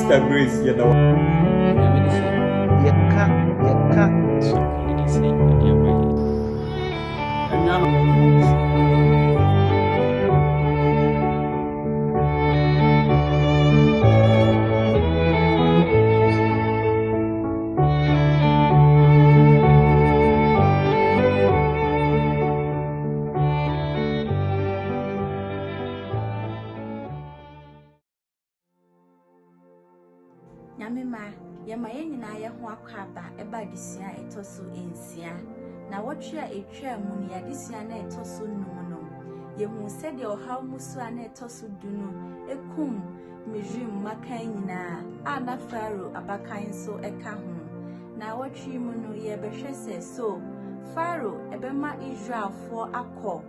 Sister Grace, you know. Nyamima, Yamayan na ya Huakaba, eba disia etosu ensia. Na watria etria munia disia na etosu numuno. Yehu said your how musu na etosu dunu, ekum, mijim makaina, ana faro abakain so ekahum. Na watri munu ye beshese so, faro ebema Israel for ako.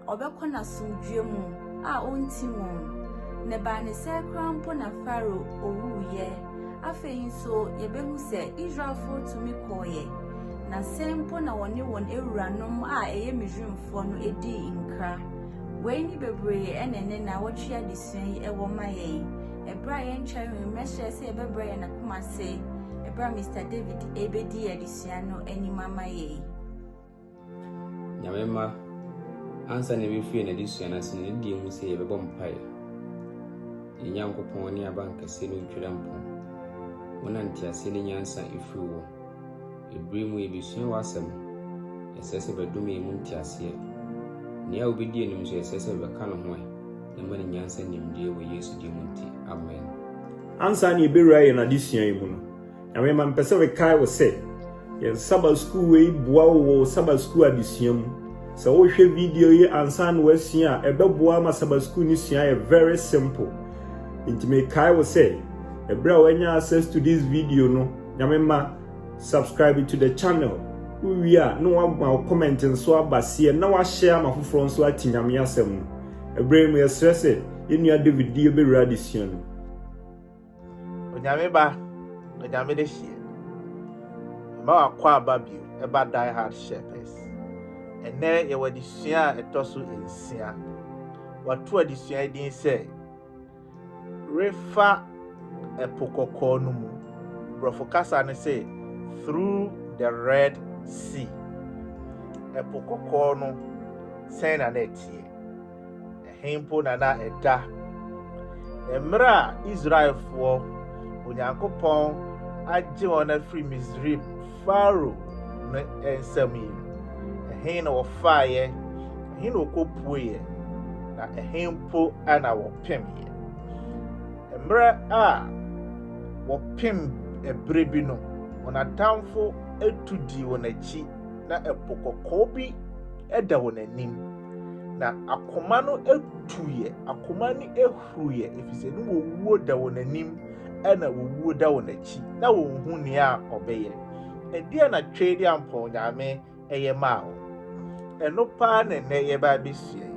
Obekona sumdwemu, onti won. Neba ne se krampo na faro owuye afeyin so yebehu se Israel for to me koye na sempo na woni won ewuranom eye misrimfo no edi inkra we ni bebre enene na wotwea disuan ewo maye ebra ye nkyere meshe se ebebre na kuma se ebra Mr David ebedi edisuan no enima maye nyamema ansa ne bifi na disuan asene die mu se ebebo mpae Yankopon ni abankase no ntwedampo wona ntiase ni nyansa ifuwo ebrimu ebisua wasem esese bedume mu ntiase ne a obedi enim so esese beka no ho na mani nyansa nimdie wo Yesu di munti amen Ansa ni ebewura ye na disua yi mu no na me mpese we kai wo se ye Sabbath school we bua wo Sabbath school adisua mu so wo hwe video yi ansa no wasua ebeboa ma Sabbath school ni sua ye very simple. Intime kai will say, Ebra when you access to this video no, nyamema subscribe to the channel. We are no one commenting so abasi and now share my phone so at nyamia sem. Ebra me stress it, in your video be radiation. Onyameba, onyame de hie. Ma akwa babu, eba die hard shepherds. Ene ye wadisua etoso ensia. Watu adisua din say Refa epokoko no mu brofokasa ne say through the Red Sea epokoko no sen na netie ehempo na eda emra Israel for onyankopon agye won afri Misrim Pharaoh ne ensami ehin na wo faaye ehin na okopuye na ehempo ana wo pemye Mra wopim ebrebi no onatamfo etudi wonachi na epokoko bi eda wonanim na akoma no etuye akoma ni ehruye efise no wowuo da wonanim na wowuo da wonachi na wonhu ne a obeye ede na twedi ampo nyame eye mao eno pa ne ne ye ba bisue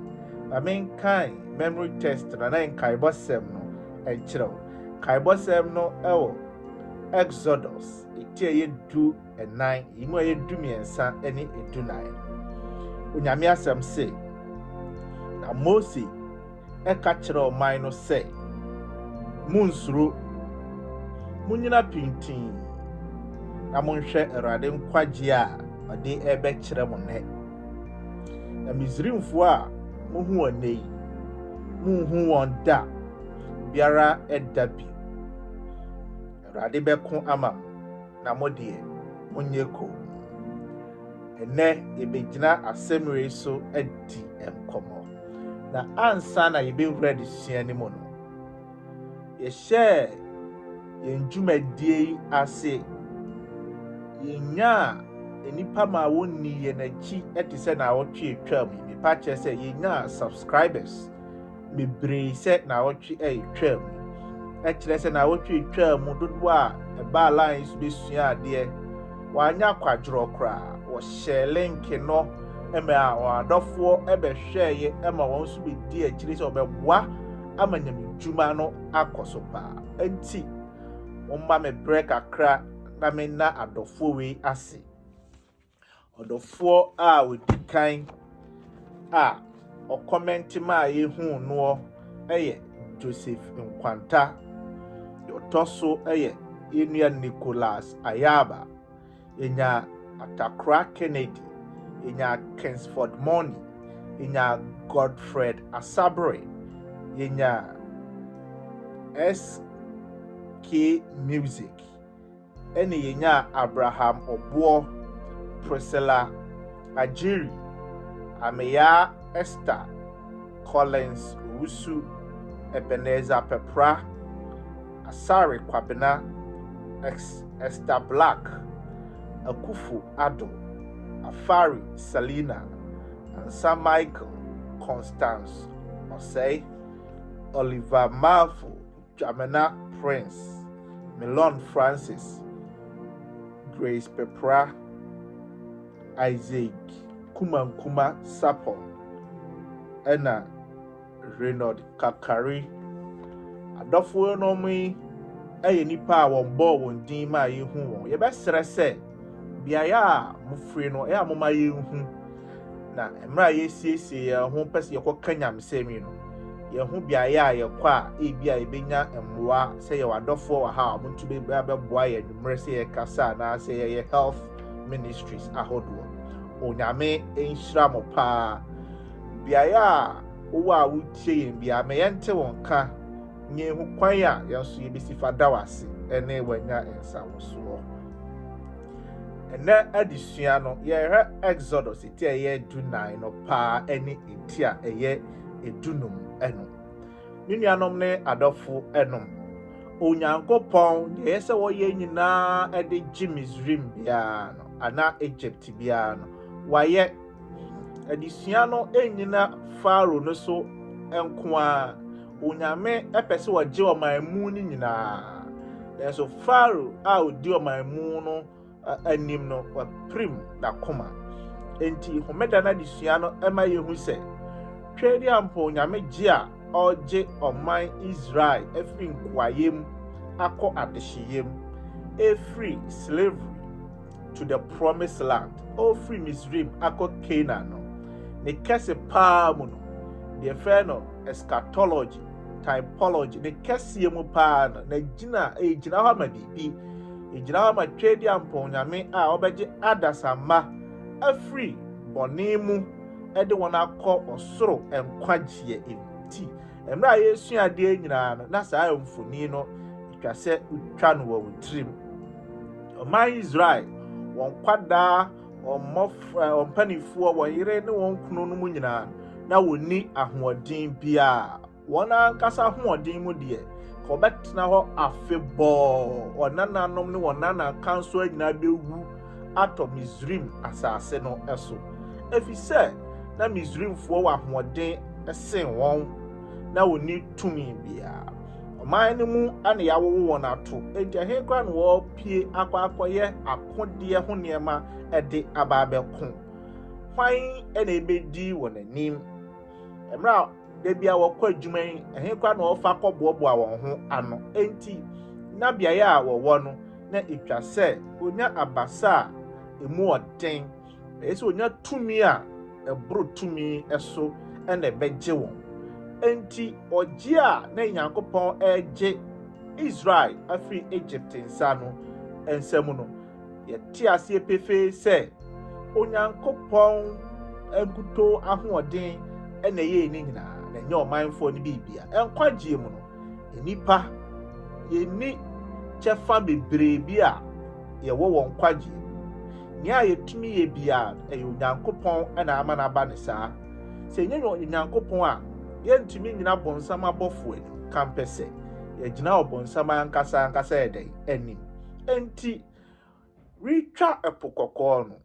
amenkan memory test na nkai bosem no enchiro kaibosem no ewo Exodus etie ye du enai imu ye du miensa eni edunai onyame asem se na Mose eka kire oman no se munsuro munyina pintin na monhwe Awurade nkwagye a ode ebe kire mo ne na Misrimfo a muhu onei muhu won da biara edabi Awurade beko ama na modie onyeko ene ebegyina asemre so adi enkomo na ansa na yebewura de suani mu no ye share yenjumadie ase yenya enipa ma wonni ye nachi etise na wotwe etwam mi pa che se yenya subscribers me brei se na wotwe etwam ekire se na wotwe etwam dodo a eba alliance be sua ade wanya kwadworo kra wo share link no eme a wadofo ebe hweye ema won so be di akire se obeboa amanyam djuma no akoso pa enti umma me break akra na me na adofo we ase odofo a wodikan a o comment ma ye hu no eye Joseph Nkwanta toso eye yenua Nicholas Ayaba, yenya Atakra Kennedy, yenya Kingsford Money, yenya Godfred Asabre, yenya SK Music, ene yenya Abraham Obuo, Priscilla Ajiri, Ameya Esther, Collins Usu, Ebenezer Pepra, Asari Kwabena, Esther Black, Akufu Ado, Afari Selina, and Sam Michael, Constance Osei, Oliver Malfo, Jamena Prince, Melon Francis, Grace Pepra, Isaac Kuma Sapo, Ena Reynolds Kakari, Adolfo no me eye nipa won bo won din ma ye hu won ye besere se biaya mufri no e amoma ye hu na emra ye siesie ye ho pese ye kokanyam semi no ye hu biaya ye kwa e bia e benya emwa se ye wadofo wa ha muntu be boa ye numre se ye kasa na se ye health ministries ahodo onyame enhira mo pa biaya wo a wutie yen bia me yente won ka nye hu kwan ya yanso ye besi fada wase ene wanya ensa woso ene adisua no ye re Exodus ti ye dunai no pa ene etia eye edunum eno nunuanom ne adofo enom onyankopon ye se wo ye nyina ede Misrim bia no ana Egypt bia no waye adisua no enyina Pharaoh no so enkoa onyame epese waje omanmu ni nyina so Pharaoh a odi omanmu no anim no wa prim na koma enti homeda na disua no ema yehu se twedi ampo onyame gi a oje oman Israel efri nkwayem akọ adehiyem free slavery to the promised land free Misrim akọ Canaan no ne kese pa mu no the fair no eschatology typology ne kese mu pa na gina ha ma bibi gina ha ma twedi ampo nyame a obegye adasama afri bonemu ede won akọ osoro enkwagye enti emra yesu ade nyina no na saa mfoni no twase utwa no wo trim oman Israel won kwada ompanifo won yire ne won kunu no mu nyina na woni ahoɔden bia won ankasa ahoɔden mu de ko betena hɔ afebɔ onananom ne wonana kanso anyina bewu ato Misrim asase no eso efise na Misrimfo wɔ ahoɔden esen wɔn na woni tumi bia oman ne mu ane yawo won ato enti ahenkwa no wɔ pie akwakoye akode ho niema ede ababɛko hwan ene ebedi won anim emra de bia wokɔ adwuman ahenkwa no ofa kɔboaboa wɔn ho ano enti na bia ya wɔwɔ no na etwa sɛ onya abasa emu ɔden esi onya tumi a ebro tumi eso ene begye wɔn enti ogye a na Nyankopɔn egye Israel afri Egypt nsa no ensam no yɛte ase pefe sɛ Onyankopɔn enkuto ahoɔden ene ye ni nyina na nye ɔmanfo ne bibia enkwagye mu no enipa yeni kyɛfa bebree bi a yɛwɔ wɔn kwagye nya yɛtumi yɛ bia ɛyɛ Onyankopɔn ɛna ama na ba ne saa sɛ nye Onyankopɔn a yɛntumi nyina bonsam abɔfo anim kampɛsɛ yɛgyina ɔbonsam ankasa yɛdɛn anim enti ritwa epokɔkɔɔ no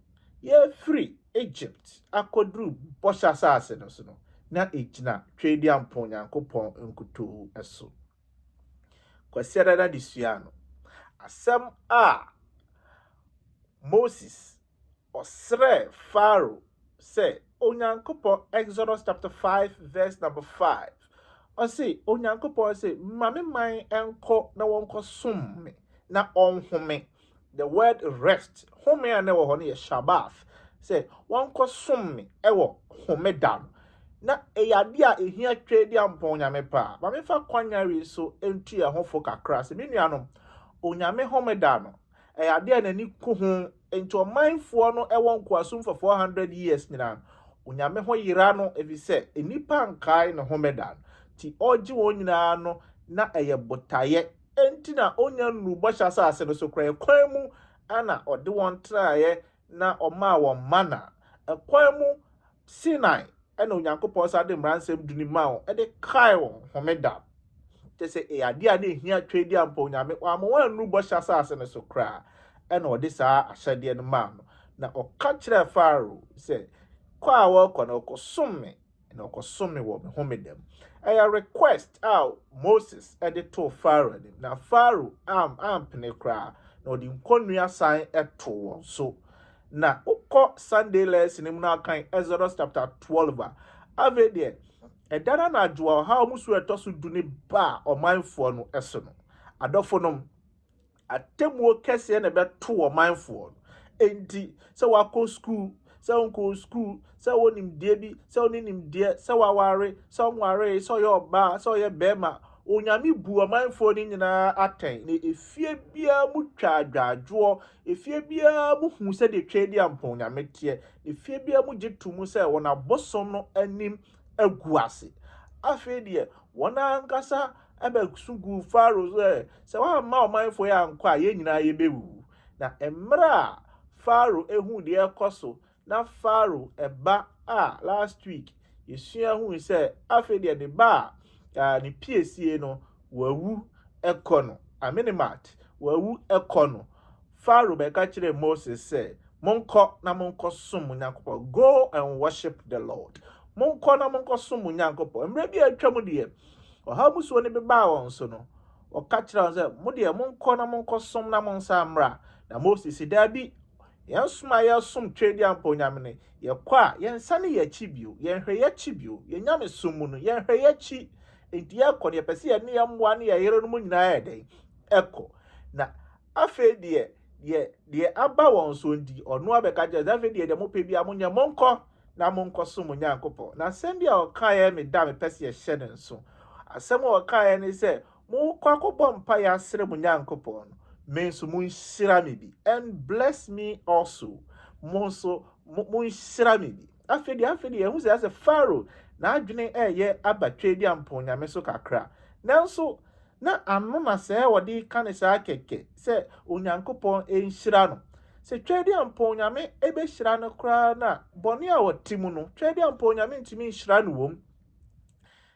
yɛfiri Egypt akodru bɔhyɛ asase no so no na egyina twedi ampo Nyankopɔn nkuto eso kwasiada na disua no asɛm a Moses osre Pharaoh say Onyankopɔn Exodus chapter 5 verse number 5 ɔse Onyankopɔn say mame man enko na wonko som me na onhome the word rest home a na wo ho no yɛ Sabbath say wonko som me ewo home da na eyade a ehia twedi ampon nyame pa ba me fa kwanyare so entu ye ho fo kakra se me nuanom onyame homeda no eyade a nani ku ho enti omanfo no ewo nkoasum for 400 years nyina onyame ho yira no efise enipa nkai no homeda ti oji won nyina no na eye botaye enti na onya nurubo hyasa ase no so kra kwan mu ana ode won traye na oma won mana kwan mu Sinai ena onyankopon sa de mransem duni ma e de kai won homeda te se eyade a na ehia twedi ampa onyame wa mo wan nurubo hyasa ase no so kra ena ode saa ahyade no ma no na oka kire Pharaoh se kwa wo kọ na okosomme na okosomme wo me homedam a request out Moses to Pharaoh na Pharaoh ampene kra na odi nkonua san eto won so na ukọ Sunday lesson mu na kan Exodus chapter 12 ave de edana na adwo ha musu etoso duni ba omanfo no eso no adofo no atemuo kese na beto omanfo enti se wako school se onko school se wonim die bi se onim die se waware se onware se oyoba se oyebema onyame bu omanfo ni nyina aten na efie bia mu twa adwadwo efie bia mu hu se de twedi ampon onyame tie efie bia mu gitumu se wona bosom no anim aguase afi de wona ankasa ebe sugu Pharaoh se wa ma omanfo ya nkwa ye nyina ye bewu na emra Pharaoh ehu de ekoso na Pharaoh eba last week yesua hu se afi de ba ni PSA no wawu ekono aminimat wawu ekono Pharaoh be ka kire Moses say monko na monko som Nyankopon go and worship the Lord monko na monko som Nyankopon emre bi atwam de oha muso ne be ba won so no o ka kire say mo de monko na monko som na monsa amra na Moses da bi yen soma ye som twedi ampo nyame ne ye kwa yen sane ye chibio yen hwe ye chibio ye nyame somu no yen hwe ye chi enti ekọ ne pese ye ne ye mmoa ne ye yere no mu nyina ye den ekọ na afe de aba won so ndi ono abeka je afe de mo pe bia monye monko na monko som Nyankopon na asem bia o kan ye me da me pese ye hye ne so asem o kan ye ne se mo kwa akobọ mpa ya sere mu Nyankopon means mun shira me bi and bless me also monso mun shira me bi afedi hu se as Pharaoh na adwene ye abatwedi ampon nyame so kakra nanso na anu na se wodi kan sa keke se Onyankopon enhira no se twedi ampon nyame ebe hira no kra na boni a wotimu no twedi ampon nyame ntimi nhira no wom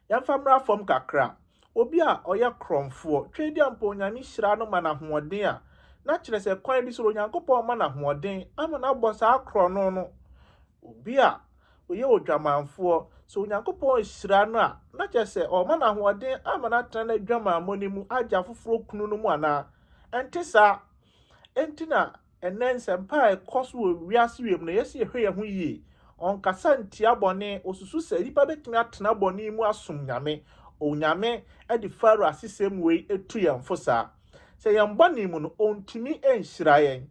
yamfamra fom kakra obi a oye kromfo twedi ampon nyame hira no mana hoɔden a na kyerɛ sɛ kwan bi so Onyankopɔn mana hoɔden ama na bɔ saa kro no obi a oye odwamanfo so Onyankopɔn hira no a na kyerɛ sɛ o mana hoɔden ama na tana dwamanmoni mu agya foforo kunu no mu ana ente sa entina enensempa ekoso wiase wiem no yesi ehwe ye ho yie onkasa ntia bɔne osusu sɛ nipa betumi atena bɔne mu asom nyame onyame edi Pharaoh asisem wei etu yɛmfo saa sɛ yɛmbɔne mu no ontumi enhyira yɛn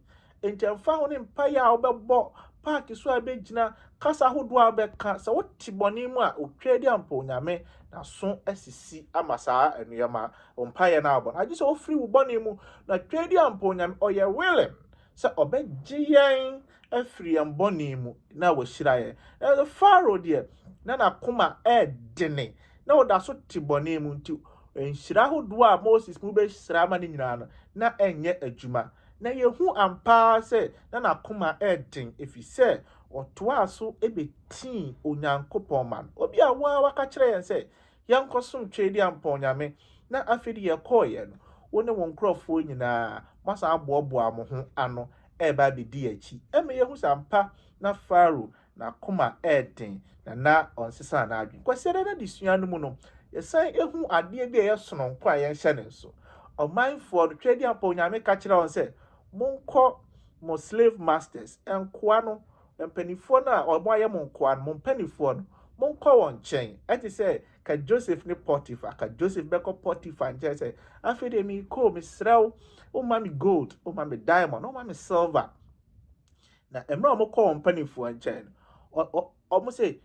entemfa ho ne mpa ya obɛbɔ park so abegyina kasa hodo abɛka sɛ wote bɔne mu a otwedi ampa onyame na so asisi ama saa anuama mpa ya na abɔ agye sɛ ofiri wo bɔne mu na twedi ampa onyame ɔyɛ willing sɛ ɔbɛgye yɛn afiri yɛn bɔne mu na wɔhyira yɛn na Pharaoh deɛ na nakoma ɛdene na oda so te bɔne mu nti enhyira hodo a Moses mu be hyira ma ne nyina no na enye adwuma na yehu ampa se na nakoma eden efise otoa so ebetin Onyankopɔn man obi a waka kire yen se yankosom twedi ampa onyame na afedi ye koye no woni won krofo nyina masa aboaboa mo ho ano eba bedi achi eme yehu sampa na Pharaoh na koma eden na onsesa na adwen kwasere na disua no mu no yesan ehu ade bi ye sono nkwa ye hye ne so omanfo do twedi ampa onyame ka kire on se monko mo slave masters enkoa no empanifo na omo aye monkoa no monpanifo no monko won chen eti se ka Joseph ni Potiphar ka Joseph beko Potiphar nje se afede mi ko mi srew o ma mi gold o ma mi diamond o ma mi silver na emra omo ko won panifo nchen omo se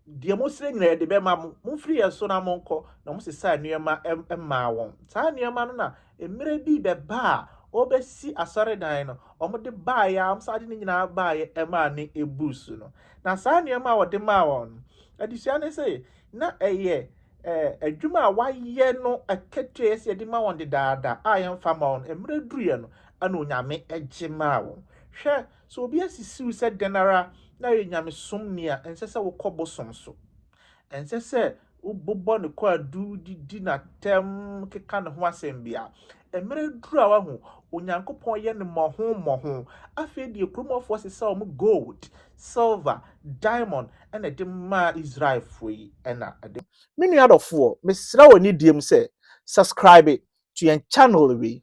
deɛ mo sire nyina de be ma mo free so na mo nkɔ na mo sesa nneɛma ma wɔn saa nneɛma no na emere bi be ba obesi asɔre dan no omo de ba ya am sade ne nyina ba ya ema ne ebusu no na saa nneɛma wo de ma wɔn adisua ne say na ɛyɛ adwuma a wayɛ no aketwe ese de ma wɔn de daada a yɛn fa ma wɔn emere duruye no ana onyame egye ma wɔn hwɛ so obi asisiw sɛ denara na yɛ nyame somni a ense sɛ wo kɔ bosom so ense sɛ wo bobɔ ne kɔ adu di na tem keka ne ho asɛm bia emere duru a wahu onyankopɔn yɛ ne mmɔho afei die kromofo se sɛ ɔmo gold silver diamond ɛna de ma Israel foi ɛna ade mini adofo mesra woni diem sɛ subscribe to your channel we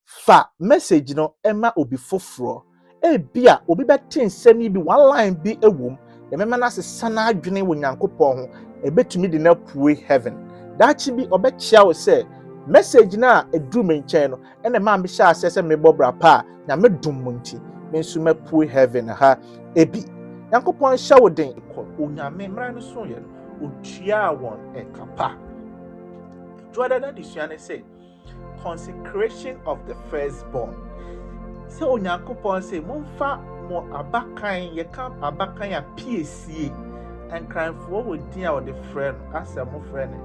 fa message no ɛma obi foforo ebia obi bɛte nsɛm yi bi one line bi ewom emema na sesa na adwene wo nyankopɔn ho ebetumi de na pue heaven daachi bi obɛkyia wo sɛ message na eduru me nkyɛn no ɛna ma me hyɛ asɛ sɛ me bɔbra pa na me dum munti me nso mapue heaven ha ebi nyankopɔn hyɛ wo den kɔ onyame mmra no so yɛ no otua wɔn ɛkapa Jordan na disua ne sɛ consecration of the firstborn sɛ onyankopɔn sɛ momfa mo abakan yɛka abakan a piesie nkranfoɔ wɔ din a wɔde frɛ no asɛ mo frɛ no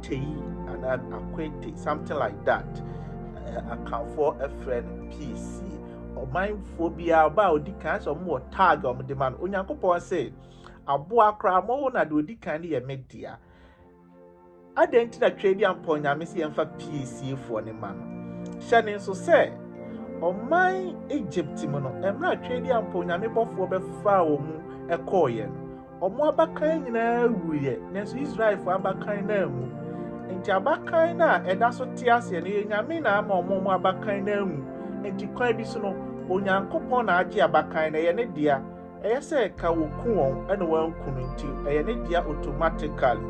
tei and akwete something like that akanfoɔ frɛ no piesie ɔmanfoɔ biara ba odi kan sɛ ɔmo wɔ tag ɔmo de ma no onyankopɔn sɛ aboa kora mo na de odi kan ne yɛ media adɛnti na twɛ bi ampɔ nyame sɛ yɛmfa piesie foɔ ne ma no hyɛ ne nso sɛ ɔman Egypt mu no emra twɛ bi ampɔ nyame bɔfoɔ bɛfa wɔ mu ɛkɔɔyɛ no ɔmo abakan nyinaa wuye nanso Israelfo abakan na mu enti abakan na ɛda so te ase no yɛ nyame na ama ɔmo abakan na mu enti kwan bi so no onyankopɔn na agye abakan na yɛ ne dia ɛyɛ sɛ ka woku wɔn ɛna wɔanku no nti ɛyɛ ne dia automatically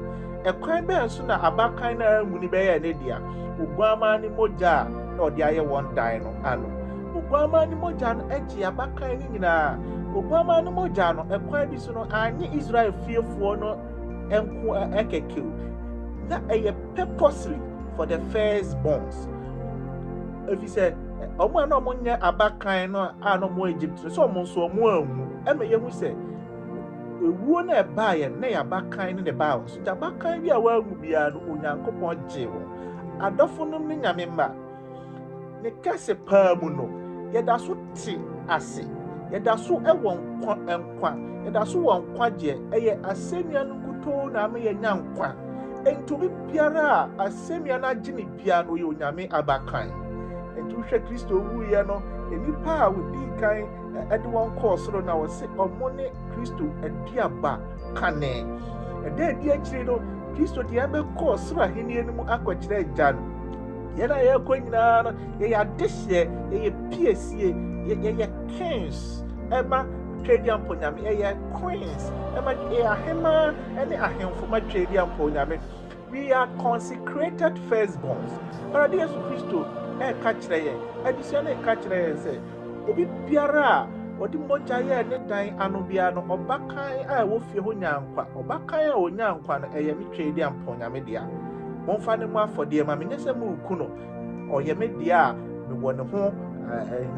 ɛkwan bɛn so na abakan na mu ni bɛyɛ ne dia oguama ne mogya na ɔde ayɛ wɔn dan no ano oguama ne mogya no agye abakan ne nyinaa oguama ne mogya no ɛkwan bi so no anye Israel fiefoɔ no enko ɛkekew na ɛyɛ purposely for the firstborns efi sɛ ɔmo na ɔmo nyɛ abakan no a no mo Egypt so ɔmo nso ɔmo amu ɛmɛ yɛhu sɛ ewuo na ɛbaayɛ na yɛ abakan ne baa so abakan bi a wɔamu biara no onyankopɔn gye wɔn adɔfo no ne nyame mma ne kɛse paa mu no yɛda so te ase yɛda so ɛwɔ nkwa yɛda so wɔ nkwagye ɛyɛ asɛnnua no nkutoo na ama yɛnya nkwa enti biara a asɛnnua no agye ne biara no yɛ onyame abakan enti wohwɛ Kristo wuyɛ no nipa a wodi kan ɛde wɔn kɔɔ soro na wɔse ɔmo ne Kristo aduaba kane ɛda adi akyiri no Kristo deɛ ɛbɛkɔɔ soro ahenni no mu akɔkyerɛ agya no yɛna yɛkɔ nyinaa no yɛyɛ adehyeɛ yɛyɛ piesie yɛyɛ kings ɛma twɛdi amponyame yɛyɛ queens ɛma yɛyɛ ahema ɛne ahemfo ma twɛdi amponyame we are consecrated firstborns ɔrade Yesu Kristo ɛka kyerɛ yɛn adisua no ɛka kyerɛ yɛn sɛ obi biara a ɔde mogya yɛ ne dan ano biara no ɔbakan a ɛwɔ fie ho nyankwa ɔbakan a ɔnyankwa no ɛyɛ me twɛdi amponyame dea momfa ne mu afɔdeɛ ma menyɛ sɛ muku no ɔyɛ me deɛ a mewɔ ne ho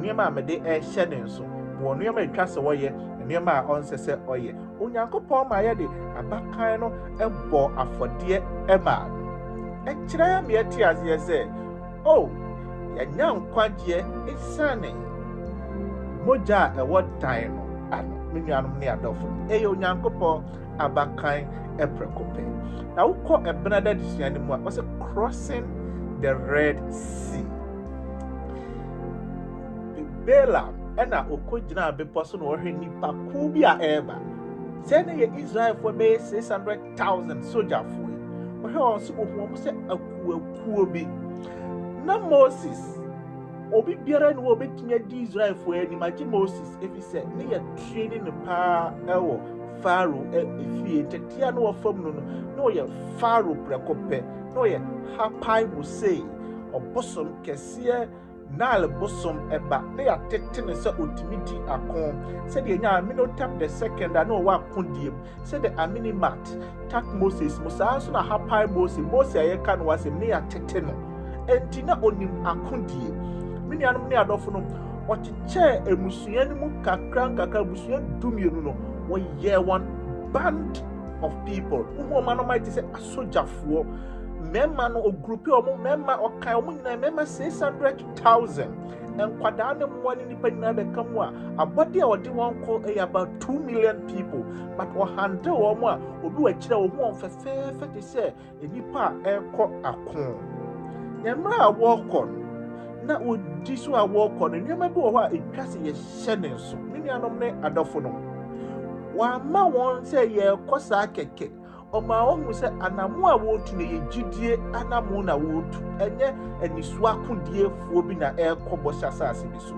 nneɛma a mede ɛhyɛ ne nso mewɔ nneɛma atwa sɛ wɔyɛ nneɛma a ɔnsɛ sɛ ɔyɛ onyankopɔn ma yɛde abakan no ɛbɔ afɔdeɛ ɛma ɛkyerɛ ya meɛte aseɛ sɛ yɛnya nkwagyeɛ ɛsiane mogya a ɛwɔ dan no ano me nuanom ne adɔfo ɛyɛ onyankopɔn abakan ɛprɛko pɛ na wokɔ ɛbena da desua no mu a ɔsɛ crossing the Red Sea Bela ɛna ɔkɔgyina bepɔ so na ɔhwɛ nipa ko bi a ɛreba sɛ ne yɛ Israelfoɔ bɛyɛ 600,000 sogyafoɔ yi ɔhwɛ wɔn so ohu wɔn sɛ akuakuo bi na Moses obi biara ne wɔ betumi adi Israelfoɔ anim agye Moses efi sɛ ne yɛ training ne paa ɛwɔ Pharaoh efie tetea no wɔ fam no na ɔyɛ Pharaoh prɛko pɛ na ɔyɛ hapai musei ɔbosom kɛseɛ Nile bosom eba na ya tete ne se otimidi akon se de nya Aminotap the second na wa akondiem se de Aminimat tak Moses Musa so na hapai Moses ayeka no wasem ne ya tete no enti na onim akondie mini anum ne adofo no wɔkyekyɛ emusua no mu kakra busua dumienu no wɔyɛ one band of people who man might say asogyafoɔ mema no ogrupi omo mema okan omo nyina mema 600,000 nkwadaa ne mmoa ne nipa nyina bɛka mu a abɔde a wɔde wɔn kɔ about 2 million people but ɔhande wɔn a obi wɔ akyire wɔn ho fɛfɛɛfɛ te sɛ nipa a ɛkɔ ako nyamra a wɔkɔ na odi so a wɔkɔ no nneɛma bi wɔ hɔ a etwa sɛ yɛhyɛ ne nso ne nuanom ne adɔfo no wɔama wɔn sɛ yɛkɔ saa kɛkɛ Oma ohu se anamu a wotu ne yegidie anamu na wotu enye enisu akundie fuo bi na ekɔbɔ hyasase bi so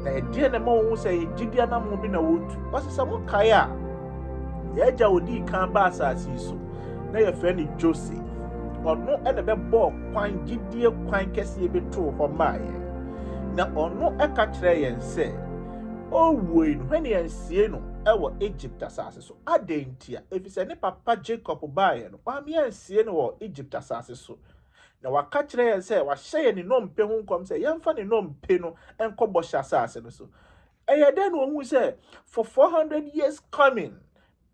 na edie ne ma ohu se yegidie anamu bi na wotu osisa mo kae a yeja odi kan ba asase so na ye fɛ ne Joseph ɔno ene bɛbɔ kwan gidie kwan kɛse bi to hɔ maaye na ɔno ɛka kyerɛ yɛn sɛ owoi no hwene yɛn sie no ewo Egypt asase so adentia efise ne papa Jacob baaye no wa me ansie no wo Egypt asase so na waka kire ye se wa hye ne nompe ho nkom se yemfa ne nompe no enkobo hye asase no so eyede no hu se for 400 years coming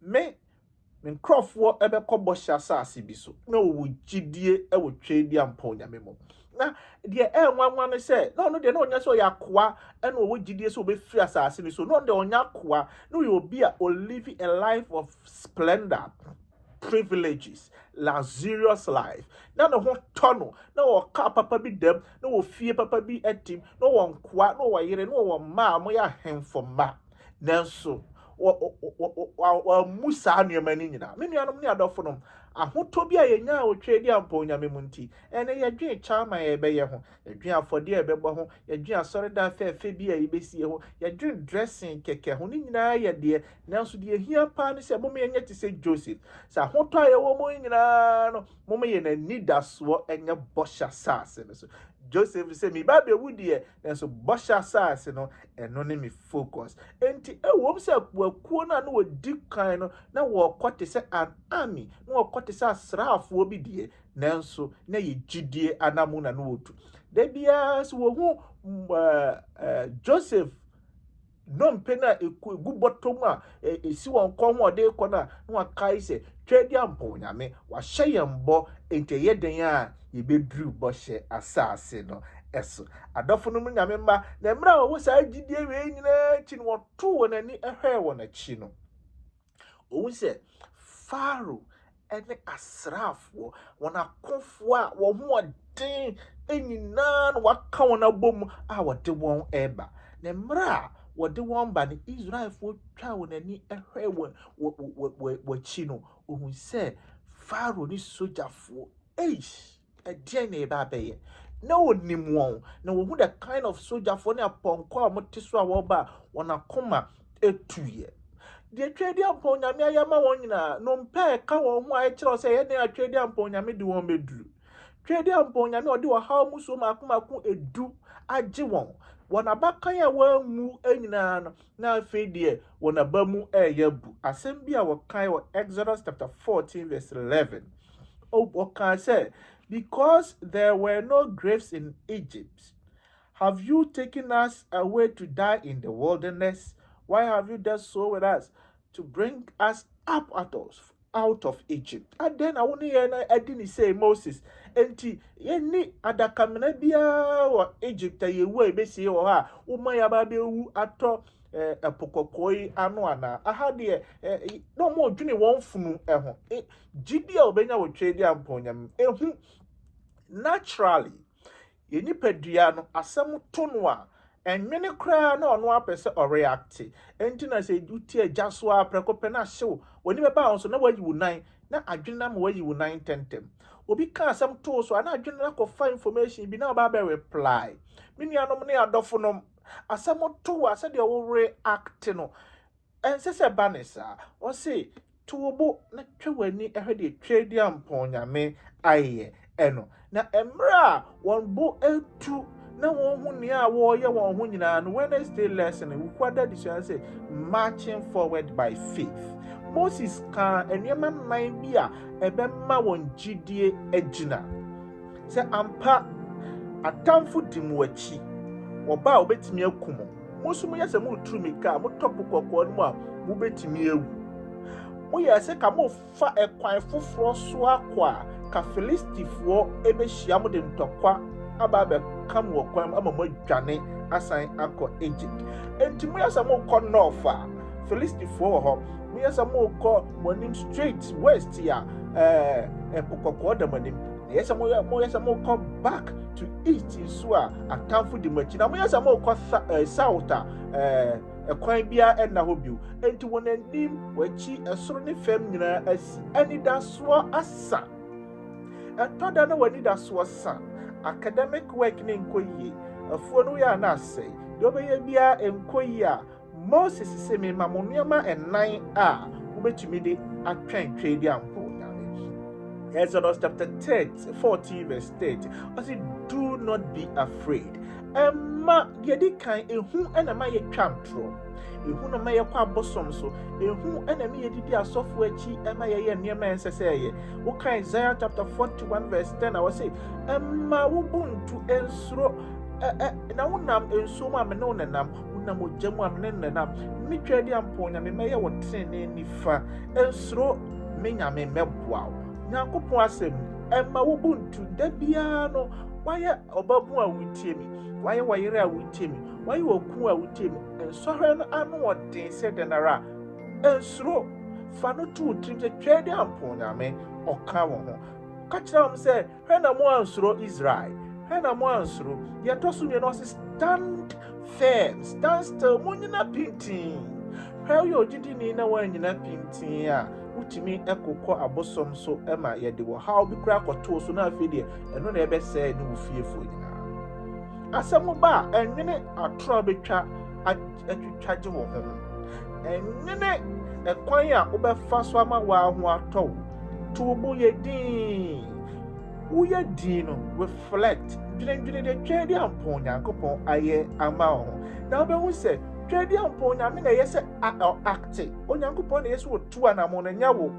me nkrofo ebekɔbɔ hye asase bi so na wo gidie ewo twedi ampo nyame mo na de enwanwa no se no de na onya so yakoa ena wo gidie so be free asase ni so no de onya koa no you be a live a life of splendor privileges luxurious life na no ho tono na wo ka papa bi dem na wo fie papa bi etim na wo nkoa na wo yere na wo ma mo ya hemfo ma nanso wa musa anuama ni nyina me nuanom ne adɔfo no ahoto bi a yenya a otwedi ampo nyame mu nti ene yedwe chama ye bɛyɛ ho yedwe afɔde ye bɛbɔ ho yedwe asɔre da fɛfɛ bi a yebɛsie ho yedwe dressing kɛkɛ ho ni nyina yɛ de nanso de ehia pa ne sɛ mom yenye te sɛ Joseph sɛ ahoto a yɛwɔ mo nyina no mom ye na nidasoɔ enye bɔhya sase no so Joseph say me ba be wudie nanso bɔhya sase no eno ne me focus enti ewom sɛ kwakuo na no wodi kan no na wo kɔte sɛ an army na wo kɔte sɛ asraafoɔ bi die nanso na ye gidie anamu na no wotu da bia so wo hu Joseph nompe na egu bɔtɔm a esi wɔn kɔn ho ɔde kɔ na no akai sɛ twedi ampo nyame wa hyɛ yɛn bɔ enti yɛ den a yebedru bɔhyɛ asase no eso adɔfo no nyame mma na mra wo saa gidie we nyina chi no wɔto wɔ nani ehwɛ wɔ na chi no owu sɛ Pharaoh ene asraafoɔ wɔn akofo a wɔn ho ɔden enyina no waka wɔn abom a wɔde wɔn eba na mra wɔde wɔn ba ne Israelfoɔ twa wɔn ani ehwɛ wɔ chi no ohu sɛ Pharaoh ni sojafoɔ ɛdeɛ na eba bɛyɛ na onim wɔn na wohu the kind of sojafoɔ ne apɔnkɔ a mote so a wɔba wɔn akoma etuye de twedi ampo nyame ayama wɔn nyina no mpa ka wɔn ho a ɛkyerɛ sɛ yɛ ne atwedi ampo nyame de wɔn beduru twedi ampo nyame ɔde wɔ haw mu so makomako edu agye wɔn abakan a wɔamu anyina no na afei de wɔn aba mu ɛyɛ bu asɛm bi a wɔkan wɔ Exodus chapter 14 verse 11 wɔkan sɛ because there were no graves in Egypt, have you taken us away to die in the wilderness? Why have you done so with us to bring us up out of Egypt? And then I want to didn't say Moses. Enti yeni adakamena bia wa Egypt yewu ebesi wo ha umaya ba bewu ato epokokoi anu ana aha de no mo dwene won funu eho gidi a obenya wo twedi amponyam ehu naturally yeni padua no asem to no a enwene kra na ono apese o react enti na se duti agya so a prekope na hyew woni beba on so na wayi wunan na adwene na ma wayi wunan tentem obi ka asem to so ana adwene na ko fa information bi na ba be reply menuanom ne adofo no asem to ase de wo react no ense se banesa o se tuobo na twewani ehwe de twedi amponyame aye eno na emra won bo etu na won hu ne a wo ye won hu nyina no Wednesday lesson we kwada this say marching forward by faith. Moses kan enema nan bi a ebemma won gidie agina se ampa atamfo dimwachi oba obetimi akumo musumu yase mu trumika mu topo kokko no mu a mu betimi ewu mo yase ka mo fa ekwan foforo so akwa ka Filistifo ebehia mo de ntokwa aba be kam wo kwan ama mo adwane asan akọ Egypt enti mo yase mo kọ north a Filistifo wo ho mo yase mo kọ monim straight west ya epokoko da monim yase mo yase mo kọ back to east so a atamfo di machi na mo yase mo kọ south a ekwan bia enna ho biu enti wonanim wachi esoro ne fam nyina asi anida so asa etoda na wanida so sa academic work ne nkoyie afuo no ya na asai de obeye bia enkoyie a Moses se me mamonuama enan a wobetumi de atwen twedi ampo nyame. Exodus chapter 14 verse 30 say do not be afraid. Emma yedi kan ehu enama ye twantro ehu no ma ye kwa bosom so ehu enama ye didi asofo achi ema ye niema enseseye wo kan Isaiah chapter 41 verse 10 I was say emma wo buntu ensuro na wonam enso ma me no nenam wonam ojamu am ne nenam mi twedi amponya me meye wo trene nifa ensuro me nyame meboa nyankopon asem emma wo buntu da bia no waye obabu a wutie mi waye wayere a wutie mi waye oku a wutie mi ensohwe no anu odin se denara ensuro fa no tu trim se twedi amponya me oka wo ho ka kira am se hwe na mo ansuro Israel hena mo ansuro ye tosu ne no stand firm stand still munyina pintin hwe yo gidi ni na wanyina pintin a utimi ekokọ abosom so ema ye de wo how bi kra koto so na afede eno na ebe se ni wo fiefo nyina asemu ba enwene atro betwa atwitwaje wo ho enwene ekwan a wo be fa so ama wa ho atọ tubu ye din uye dino reflect dwene de twedi amponya Nyankopon aye ama ho na obehu se twedi amponya me na yese act Onyankopon na yese otu anamo na nyawo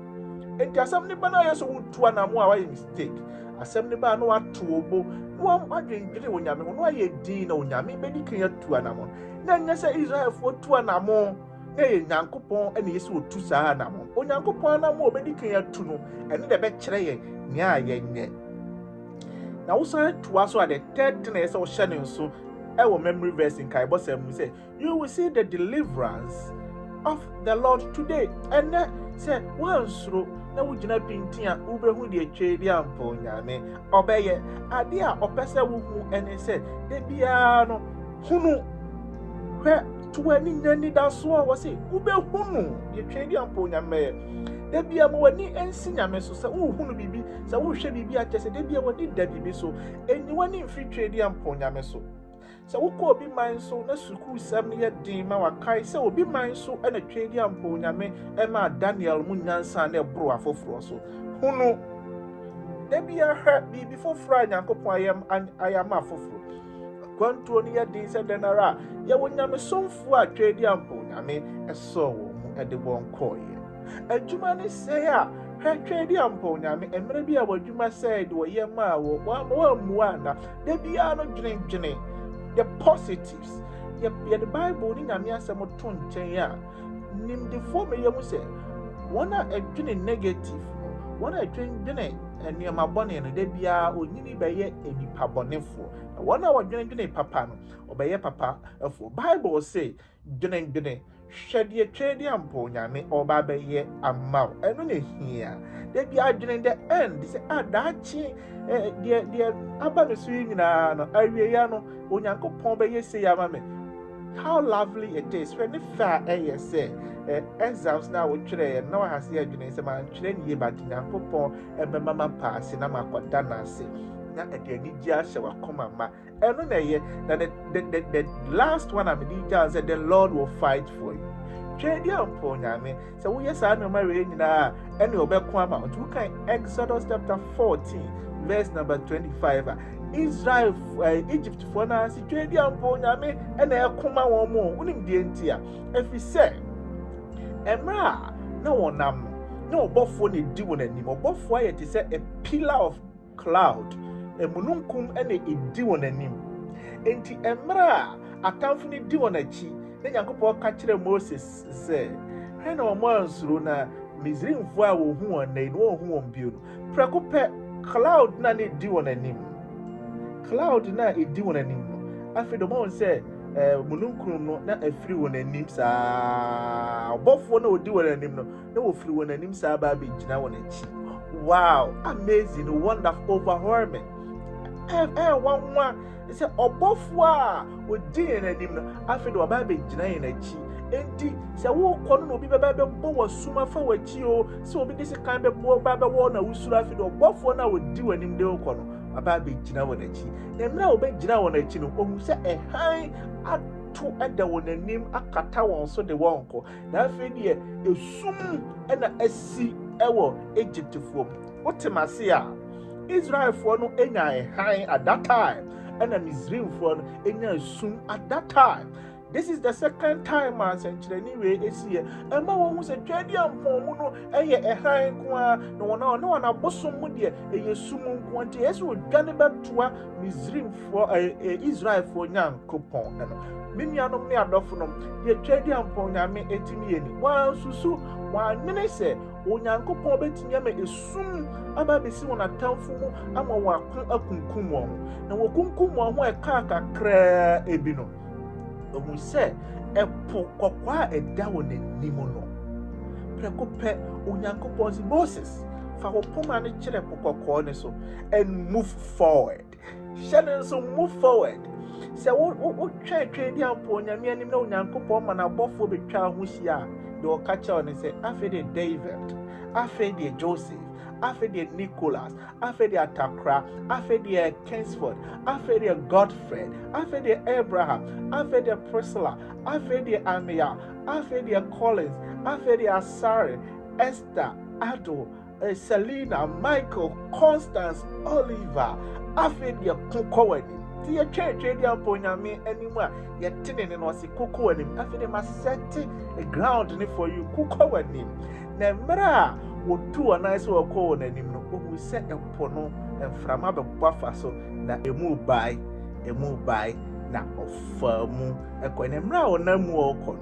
enti asem ne ba na yese otu anamo a waye mistake asem ne ba na wato obo no adwendwene onyame no aye din na onyame be dikan atu anamo na nyese Israel fo otu anamo na ye Nyankopon na yese otu saa anamo Onyankopon anamo obedikan atu no ene de be kire ye ne aye nye. Now also to us the third thing is our shining so our memory verse in Bible say you will see the deliverance of the Lord today. And say once through now we jina pintia ubehu de twedi ampo nyame obeye ade a opese wo hu ene say de bia no hunu hwe to ani nyani da so wo say ubehunu de twedi ampo nyame da bia mo wani ensi nyame so se wo hunu bibi se wo hwe bibi a kyese da bia wani da bibi so eni wani mfi twedi ampo nyame so se wo ko obi man so na suku sam ne din ma wakai se obi man so na twedi ampo nyame e ma Daniel mu nyansa na ebro afoforo so hunu da bia hwe bibi foforo Nyankopon ayam afoforo kwantuo ne ya din se denara ya wonyame somfo a twedi ampo nyame eso wo mu e de bon koye adwuma ne sɛ a twedi ampo nyame emre bi a wadwuma sɛ de wɔyɛ ma wo wa mua na da bia no dwene the positives ye the Bible ni nyame asɛm to nkyɛn a nim de fo me yɛmu sɛ wɔna adwene negative wɔna adwene nneɛma bɔne no da bia onyini bɛyɛ enipa bɔnefo wɔna wadwene papa no ɔbɛyɛ papa afo Bible say dwene hwede twedi ampo nyame oba beye amaw eno ne hia de bia adwene the end say adachi de aba me so nyina no awie ya no Onyankopon beye say ya ma me how lovely it is when fa say exams na wo twere na wa hase adwene say man twere ne ye ba Onyankopon ebe mama pass na makoda na se na edani gia hye wa koma ma eno na ye na the last one I'm the said the Lord will fight for you. Trade ampo nyame. So we yes I no marry nyina ene obeko ama. You can Exodus chapter 14 verse number 25. Israel Egypt for na si trade ampo nyame ene ekoma won mo. Unim die ntia. Efi se emra na wonam na obofo ne di won anim. Obofo aye te se a pillar of cloud. Emununkum ene edi won anim. Enti emra atamfo ne di won achi. Na Yankopɔn ka kyerɛ Moses sɛ hɛ na ɔmo ansuro na Misraimfo a wohu wɔn na no wohu wɔn bio no prɛko pɛ cloud na ne di wɔn anim no afei dɔm wɔn sɛ mununkum no na afiri wɔn anim saa ɔbɔfoɔ na odi wɔn anim no na wɔfiri wɔn anim saa ba abɛgyina wɔn akyi. Wow, amazing, wonderful, overwhelming. One it's a obofwa with din and him after the baby gina in a chi. Enti se wo kono no bi baba bo suma fa wachi o se obi dis kan be bo baba wo na usura afi do obofo na wo di wanim de kono baba be gina won achi. Na mra wo be gina won achi no ohu se han ato eda won anim akata won so de won ko. Na afi de esum na asi ewo Egypt fo. Wotemase a Israel for no enya han at that time. And a Misraim for any soon at that time. This is the second time as anyway this year. And my one was a tradian pomuno, a high qua, no one a bosom mudia, a sumum quantity as would Ganaba to a Misraim for a Israel for young coupon. Minianum near Doffunum, the tradian poname etimiani. While Susu, 1 minute say, Onyanko Pobetiame is soon about the sea on a town for a kunkum. Na wokunkum wa ho ekaka kra ebino omu se epo kokwa eda won anim no preko pe Onyankopon si Moses fa wo poma ne kire kokko ne so and move forward. Shannon so move forward. Se wo twa di ampo nyame anim na Onyankopon ma na bofo betwa ho hia de o ka cha ne se afede David, afede Joseph, afede Nicholas, afede Takra, afede Kingsford, afede Godfrey, afede Abraham, afede Priscilla, afede Amia, afede Collins, afede Asari, Esther, Ado, Selena, Michael, Constance, Oliver, afede Kukowani. The church upon me anymore. You're tinning and was a cocoa him. After them, I set a ground for you, cocoa him. Nemra would do a nice work on him. We set a pono and from other buffer so that a move by, now of firm a coinemra or no more con.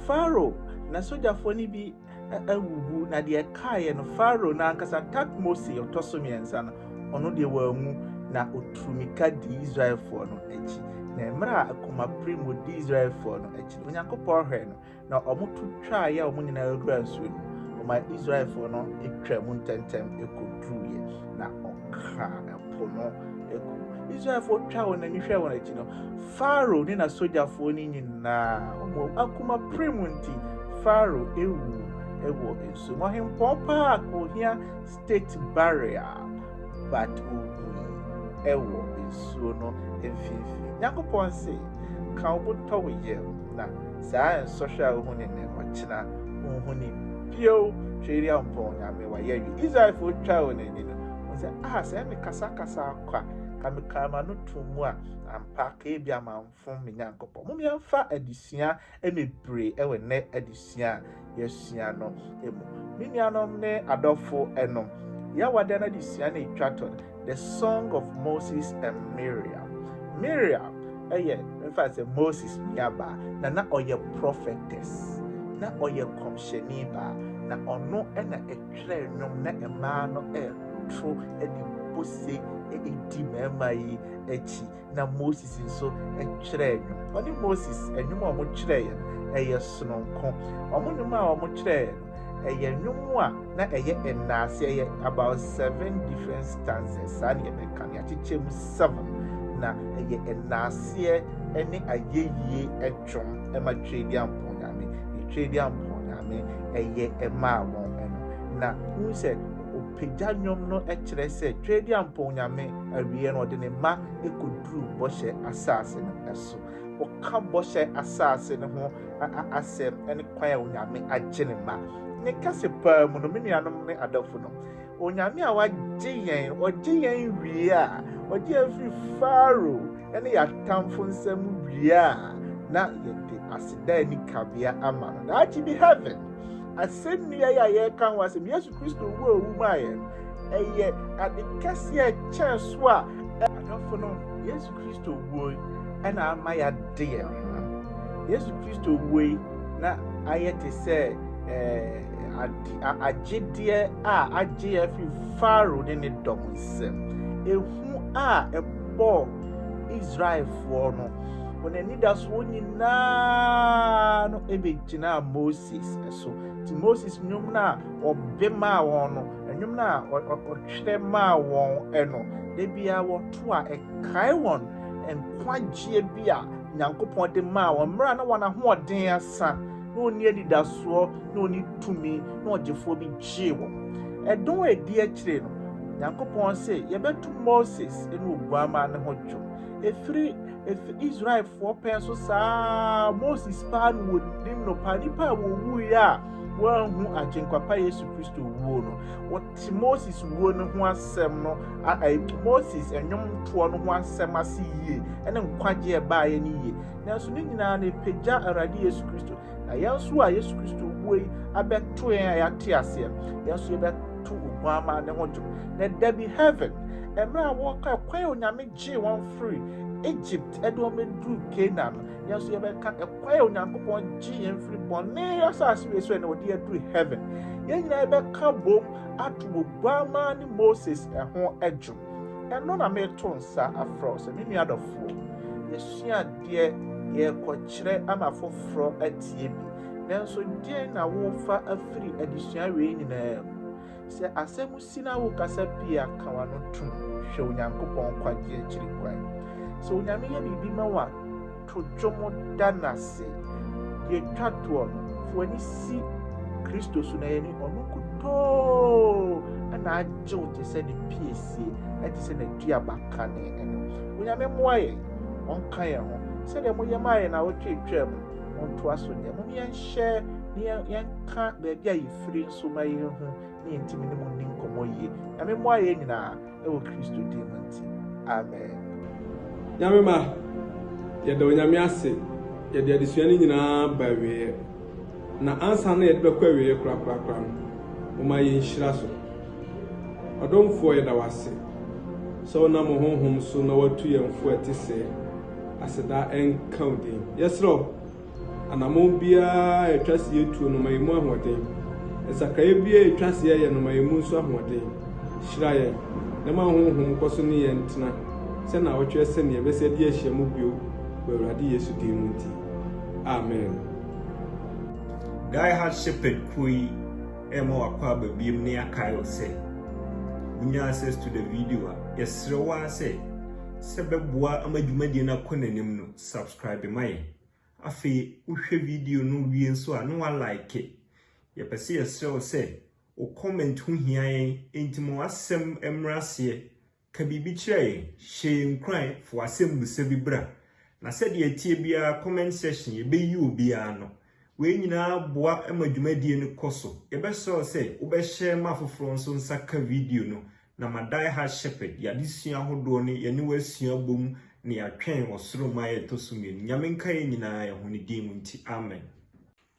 Pharaoh, na soja phony be a woo, na dear Kai and Pharaoh, Nankas attack Mosi or Tosomi and son, or no dear worm. Na utrumika di Israel for no echi na emra akoma primo di Israel for no echi Onyankopon hwe no na omoto twa ya omo nyina agura nsuo no oma Israel for no etwa mu ntentem ekodruye na okra epo no eku Israel for twa won ani hwe won echi no Pharaoh ni na soldier for ni nyina omo akoma primo nti Pharaoh ewo enso mo hempo pa ko hia state barrier but ewo nsuo no emfifi Yakopon say ka oboto we ye na saa social hu ne ne ochina hu ni pio tweri ampon nyame wa ye Israel fo twa won ani no say say me kasa kwa kamikama no tumu a ampa ka ebia manfom me Yakopon mo yemfa adisua emebre ewe ne adisua yesua no emu minianom ne adofo enom ya wada na adisua na etwaton the song of Moses and Miriam, in fact, Moses Yaba, na oye prophetess, na oye komsheniba, na ono ena etre nyom na emano tro edi pose edi memai echi na Moses nso etre nyom. Oni Moses enyum omo kire ye sononko. Omo nyum a omo kire eye nyumwa na eye enase eye about 7 different stanzas and ye can yachichem 7 na eye enase ene ayeye etwom ema trade amponyame trade amponyame eye ema won na hu se opagya nyom no ekire se trade amponyame awie no de ne ma ekoduru bohye asase no eso wɔka bɔhyɛ asase ne ho asɛm ne kwan a onyame agye ne ma ne kase paa mu no me nuanom ne adɔfo no onyame a ɔgye yɛn wie a ɔgye afiri Pharaoh ne yɛatamfo nsɛm wie a na yɛde aseda ani kabea ama no na agye bi heaven asɛnnua yi a yɛreka ho asɛm Yesu Kristo wo a owu maa yɛn ɛyɛ ade kɛse a ɛkyɛn so a adɔfo no Yesu Kristo wo ɛna ama yɛade yɛn ho Yesu Kristo wo na ayɛ te sɛ agyedeɛ a agye afiri Pharaoh ne dɔm nsɛm ehu a ɛbɔ Israelfoɔ no wɔn anidasoɔ nyinaa no ɛbɛgyina Moses so ti Moses nnwom na ɔbɛ maa wɔn no nnwom na ɔtwerɛ maa wɔn ɛno da biara wɔto a ɛkae wɔn nkwagyeɛ bi a Nyankopɔn de maa wɔn mmerɛ na wɔn ahoɔden asa na oni anidasoɔ na oni tumi na ɔgyefoɔ bi gyee wɔn ɛdɔn a ɛdi akyire no Nyankopɔn sɛ yɛbɛto Moses ne Oguama ne ho dwom efiri Israelfoɔ pɛn so saa Moses paa no wɔnim no paa nipa a wɔwuiɛ a wɔahu agyenkwapa Yesu Kristo wuo no wɔte Moses wuo no ho asɛm no Moses nnwomtoɔ no ho asɛm ase yie ɛne nkwagye ɛbaeɛ no yie nanso ne nyinaa no ɛpagya Awurade Yesu Kristo na yɛn nso a Yesu Kristo wuo yi abɛto yɛn a yɛate aseɛ yɛn nso yɛbɛto Oguama ne ho dwom na da bi heaven mmerɛ a wɔka kwan a Onyame gyee wɔn firi Egypt ɛde wɔn bɛduru Canaan yɛn nso yɛbɛka ɛkwan a Onyankopɔn gyee yɛn firi bɔne asase wei so na wɔde yɛduru heaven yɛn nyinaa yɛbɛka bom ato Oguama ne Moses ɛho adwom ɛno na meto nsa afrɛ sɛ me nuadɔfoɔ yɛsua adeɛ yɛkɔkyerɛ ama foforɔ atie bi nanso deɛn na wofa afiri adesua wei nyinaa mu sɛ asɛm si na wo kasa pii akawa no tum hwɛ Onyankopɔn kwagye akyiri kwan sɛ Onyame yɛ biribi ma wo a to dwom da n'ase deɛ twa toɔ no fo ani si Kristo so na yɛne ɔno nkutoo ɛna agye wo te sɛ ne piesie ɛte sɛ n'aduaba kane ɛno Onyame mmoa yɛn ɔnka yɛn ho sɛdeɛ moyɛ maa yɛn na wotwetwaa mu ɔntoa so deɛ mo yɛnhyɛ ne yɛnka baabi a yɛfiri nso ma yɛnhu ne yɛntimi ne mu nni nkɔmmɔ yie Nyame mmoa yɛn nyinaa ɛwɔ Kristo din mu nti amen Nyame ma yɛda Onyame ase yɛde adesua no nyinaa ba wieɛ na ansa na yɛde bɛkɔ awieɛ korakora no woma yɛnhyira so ɔdɔmfoɔ yɛda wase sɛ wonam honhom so na watu yɛmfo ɛte sɛ aseda ɛnka wo din yɛserɛ anamɔ biara ɛtwa se yɛtuo no ma yɛmu ahoɔden ɛsakraeɛ biara ɛtwa se yɛyɛ no ma yɛmu nso ahoɔden hyira yɛn na ma honhom kɔ so ne yɛn tena sɛ na wɔtwerɛ sɛ ne yɛbɛsɛ de ahyia mu bio wɔ Awurade Yesu din mu nti amen Die Hard Shepherd Twi ɛma wakɔ aba biem ne akae wo sɛ wonya access to the video a yɛserɛ wo a sɛ bɛboa ama dwumadie no akɔ n'anim no subscribe ma yɛn afei wohwɛ video no wie nso a no wa like yɛpɛ sɛ yɛserɛ wo sɛ wo comment ho hia yɛn enti mo asɛm mmra aseɛ ka biribi kyerɛ yɛn hyɛ nkran fo asɛm busa bi bra na sɛdeɛ tie biara comment section yɛbɛyi obiara no wei nyinaa boa ama dwumadie no kɔ so yɛbɛsɛ sɛ wobɛhyɛ ma foforɔ nso nsaka video no na ma Die Hard Shepherd yɛadesua hodoɔ ne yɛne wasua bom ne yɛatwɛn ɔsoro ma yɛtɔ so mmienu nyame nka yɛn nyinaa yɛho ne din mu nti amen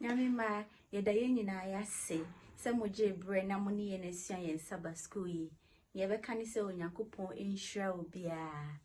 nyame ma yɛda yɛn nyinaa yɛase sɛ mogye brɛ na mo ne yɛn asua yɛn Sabbath school yi yɛbɛka ne sɛ Onyankopɔn nhyira obiara